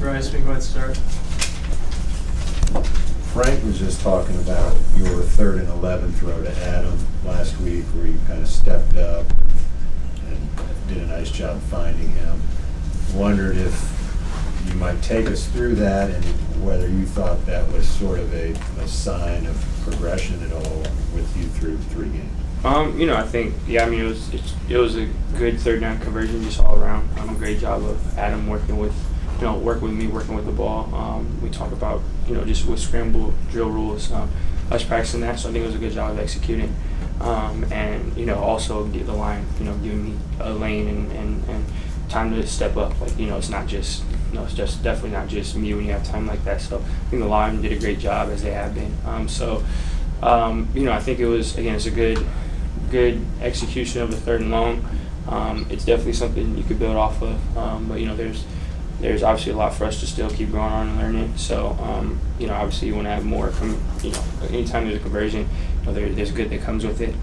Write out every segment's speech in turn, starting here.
Bryce, we can go ahead and start. Frank was just talking about your 3rd and 11 throw to Adam last week where you kind of stepped up and did a nice job finding him. Wondered if you might take us through that and whether you thought that was sort of a sign of progression at all with you through 3 games. I think, it was a good 3rd down conversion just all around. A great job of Adam working with me, working with the ball. We talk about, just with scramble drill rules, us practicing that. So I think it was a good job of executing. And, also the line, giving me a lane and time to step up. It's not just, it's just definitely not just me when you have time like that. So I think the line did a great job as they have been. I think it was, again, it's a good execution of the 3rd and long. It's definitely something you could build off of. But there's obviously a lot for us to still keep going on and learning. So, obviously you want to have more. Anytime there's a conversion, there's good that comes with it,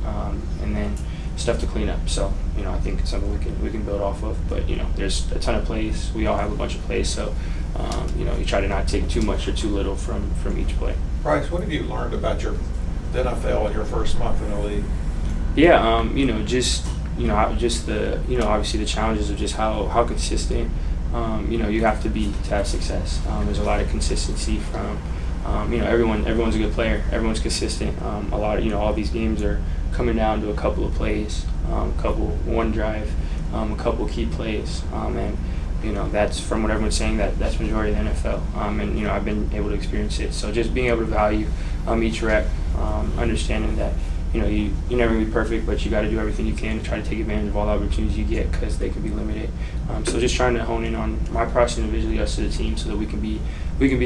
and then stuff to clean up. So, I think it's something we can build off of. But there's a ton of plays. We all have a bunch of plays. So, you try to not take too much or too little from each play. Bryce, what have you learned about the NFL in your first month in the league? Yeah, just the obviously the challenges of just how consistent you have to be to have success. There's a lot of consistency from everyone's a good player, everyone's consistent. A lot of all these games are coming down to a couple of plays, one drive, a couple key plays, and that's from what everyone's saying that's majority of the NFL. And I've been able to experience it. So just being able to value each rep, understanding that you're never going to be perfect, but you got to do everything you can to try to take advantage of all the opportunities you get because they can be limited. So just trying to hone in on my process individually, us as a team, so that we can be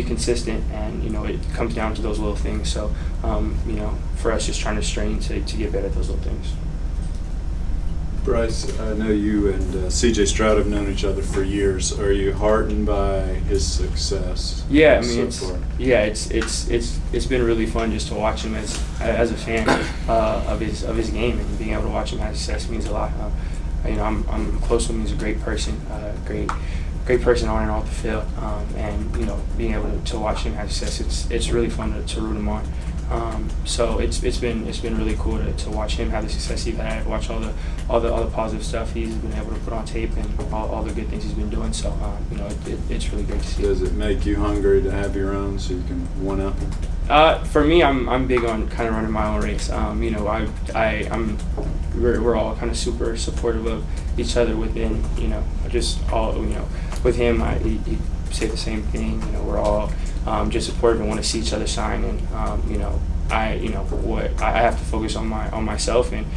consistent, and it comes down to those little things. So for us, just trying to strain to get better at those little things. Bryce, I know you and C.J. Stroud have known each other for years. Are you heartened by his success? Yeah, it's been really fun just to watch him as a fan of his game, and being able to watch him have success means a lot. I'm close with him. He's a great person, great person on and off the field, and being able to watch him have success, it's really fun to root him on. So it's been really cool to watch him have the success he's had, watch all the positive stuff he's been able to put on tape, and all the good things he's been doing. So it's really great to see. Does it make you hungry to have your own so you can one up him? For me, I'm big on kind of running my own race. We're all kind of super supportive of each other within just all with him. He say the same thing. We're all just supportive and want to see each other shine, and I have to focus on myself, and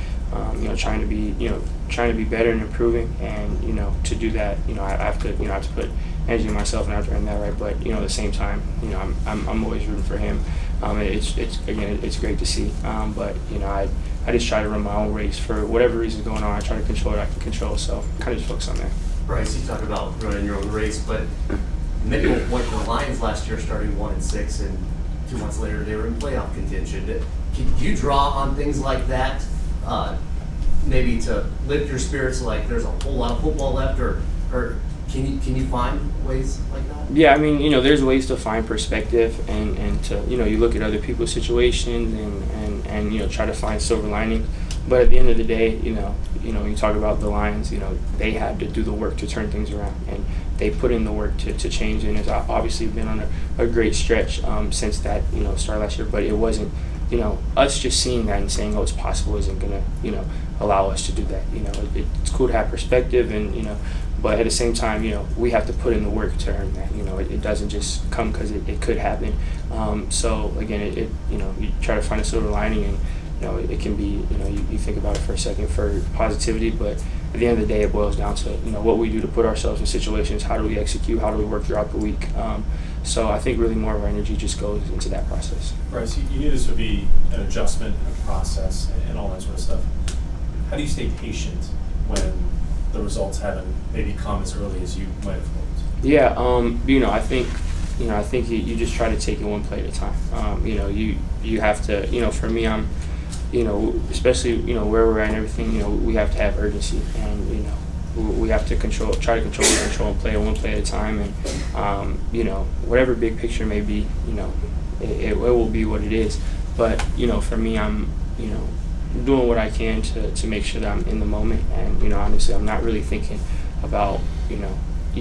trying to be better and improving, and to do that, I have to put energy in myself, and I have to earn that right. But at the same time, I'm always rooting for him. It's great to see, but I just try to run my own race for whatever reason's going on. I try to control what I can control, so kind of just focus on that. Bryce, you talked about running your own race, but many went to the Lions last year, starting 1-6, and 2 months later they were in playoff contention. Do you draw on things like that, maybe to lift your spirits? Like there's a whole lot of football left, or can you find ways like that? Yeah, there's ways to find perspective, and to you look at other people's situations and try to find silver linings. But at the end of the day, when you talk about the Lions, they had to do the work to turn things around, and they put in the work to change, and it's obviously been on a great stretch since that start last year. But it wasn't us just seeing that and saying, oh, it's possible, isn't gonna allow us to do that. It's cool to have perspective, and but at the same time, we have to put in the work to earn that. It doesn't just come because it could happen. So again, you try to find a silver lining, and it can be, you think about it for a second for positivity, but at the end of the day, it boils down to, what we do to put ourselves in situations, how do we execute, how do we work throughout the week. So I think really more of our energy just goes into that process. Bryce, you knew this would be an adjustment and a process and all that sort of stuff. How do you stay patient when the results haven't maybe come as early as you might have hoped? Yeah, I think you just try to take it one play at a time. You have to, for me, I'm, especially, where we're at and everything, we have to have urgency, and, we have to try to control and play one play at a time, and you know, whatever big picture may be, you know, it will be what it is. But you know, for me, I'm, you know, doing what I can to make sure that I'm in the moment, and you know, honestly, I'm not really thinking about, you know,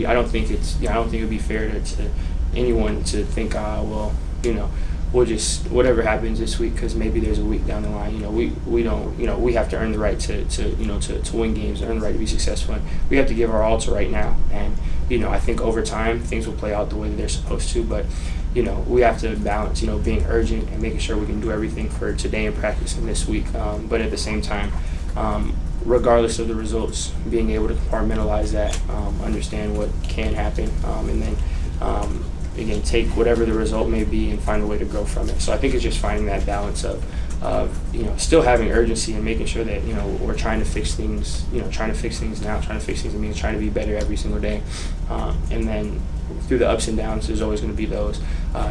I don't think it'd be fair to anyone to think, well, you know, we'll just, whatever happens this week, because maybe there's a week down the line, you know, we don't, you know, we have to earn the right to you know, to win games, earn the right to be successful, and we have to give our all to right now. And you know, I think over time things will play out the way that they're supposed to, but you know, we have to balance, you know, being urgent and making sure we can do everything for today in practice and this week, but at the same time, regardless of the results, being able to compartmentalize that, understand what can happen, and then again, take whatever the result may be and find a way to grow from it. So I think it's just finding that balance of you know, still having urgency and making sure that, you know, we're trying to fix things, you know, trying to fix things now, trying to fix things means trying to be better every single day, and then through the ups and downs, there's always going to be those.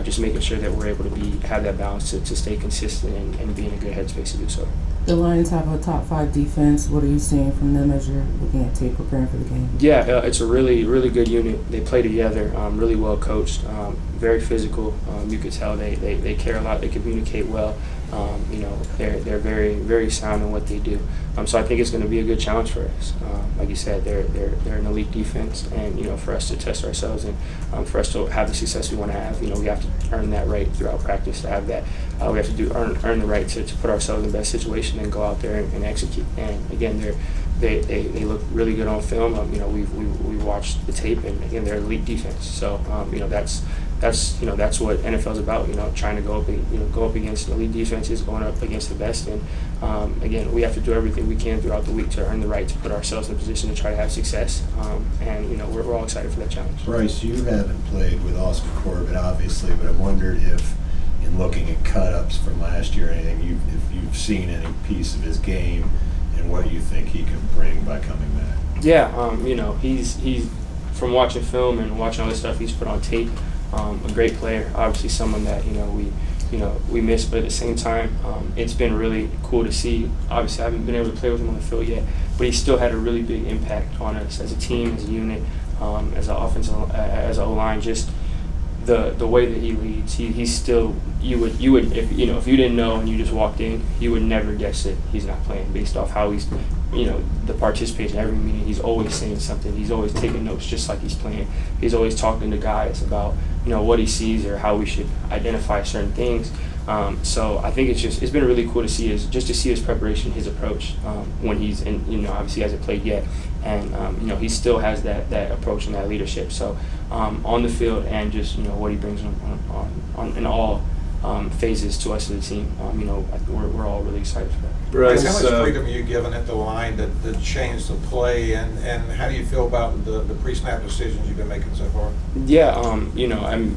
Just making sure that we're able to have that balance to stay consistent and be in a good headspace to do so. The Lions have a top 5 defense. What are you seeing from them as you're looking at tape preparing for the game? Yeah, it's a really, really good unit. They play together, really well coached, very physical. You could tell they care a lot. They communicate well. You know, they're very, very sound in what they do. So I think it's going to be a good challenge for us. Like you said, they're an elite defense, and you know, for us to test ourselves and for us to have the success we want to have, you know, we have to earn that right throughout practice to have that. We have to earn the right to put ourselves in the best situation and go out there and execute. And again, they look really good on film. You know, we watched the tape, and again, they're elite defense. So you know, that's you know, that's what NFL is about. You know, trying to go up against elite defenses, going up against the best. And again, we have to do everything we can throughout the week to earn the right to put ourselves in a position to try to have success. And you know, we're all excited for that challenge. Bryce, you haven't played with Austin Corbett, obviously, but I wondered if, in looking at cut-ups from last year, anything if you've seen any piece of his game and what you think he can bring by coming back. Yeah, you know, he's from watching film and watching all the stuff he's put on tape. A great player, obviously someone that we miss, but at the same time, it's been really cool to see. Obviously, I haven't been able to play with him on the field yet, but he still had a really big impact on us as a team, as a unit, as an offensive, as an O-line. Just the way that he leads, he's still, you would if you didn't know and you just walked in, you would never guess that he's not playing based off how he's, you know, the participation in every meeting. He's always saying something. He's always taking notes just like he's playing. He's always talking to guys about, you know, what he sees or how we should identify certain things. So I think it's been really cool to see his preparation, his approach when he's in, you know, obviously he hasn't played yet, and you know, he still has that approach and that leadership. So on the field and just, you know, what he brings on in all phases to us as a team, you know, we're all really excited for that. Bryce, How much freedom are you given at the line to change the play, and how do you feel about the pre-snap decisions you've been making so far? Yeah, you know, I'm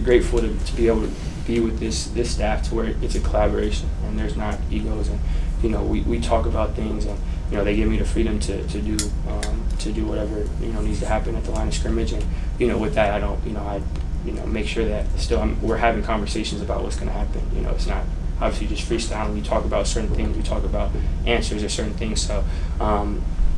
grateful to be able to be with this staff to where it's a collaboration and there's not egos, and you know, we talk about things, and you know, they give me the freedom to do whatever, you know, needs to happen at the line of scrimmage. And you know, with that, I make sure that still we're having conversations about what's going to happen. You know, it's not obviously just freestyling. We talk about certain things, we talk about answers or certain things. So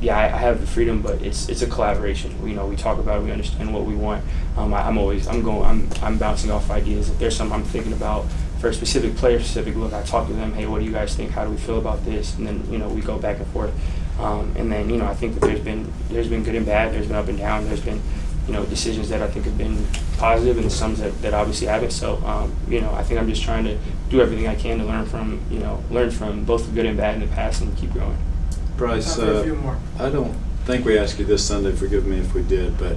yeah, I have the freedom, but it's a collaboration. You know, we talk about it, we understand what we want. I'm bouncing off ideas. If there's something I'm thinking about for a specific player, specific look, I talk to them. Hey, what do you guys think? How do we feel about this? And then, you know, we go back and forth. And then, you know, I think that there's been good and bad. There's been up and down. There's been, you know, decisions that I think have been positive and some that obviously haven't. So, you know, I think I'm just trying to do everything I can to learn from both the good and bad in the past and keep growing. Bryce, Time for a few more. I don't think we asked you this Sunday, forgive me if we did, but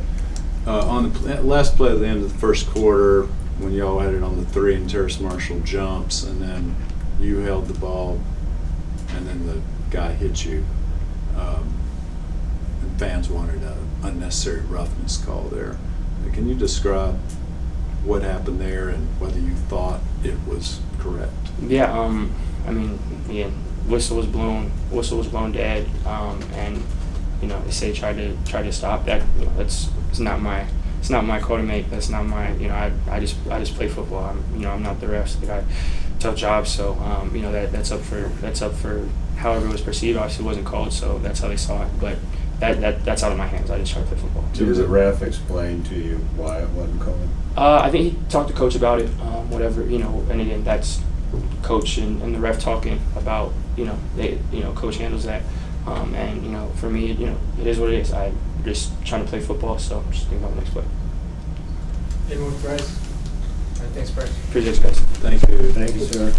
on the last play at the end of the first quarter, when y'all had it on the 3 and Terrace Marshall jumps, and then you held the ball, and then the guy hit you, and fans wanted an unnecessary roughness call there. Can you describe what happened there and whether you thought it was correct? Yeah, I mean, again, whistle was blown dead, and you know, they say try to stop that. You know, it's not my call to make. That's not my, you know, I just play football. I'm not the refs. They got tough jobs, so you know, that's up for however it was perceived. Obviously, it wasn't called, so that's how they saw it. But that's out of my hands. I just try to play football. Did the ref explain to you why it wasn't called? I think he talked to coach about it, whatever, and again, that's coach and the ref talking about, coach handles that. And, for me, it is what it is. I'm just trying to play football, so I'm just thinking about the next play. Anyone with Bryce? All right, thanks, Bryce. Appreciate it, guys. Thank you. Thank you, sir.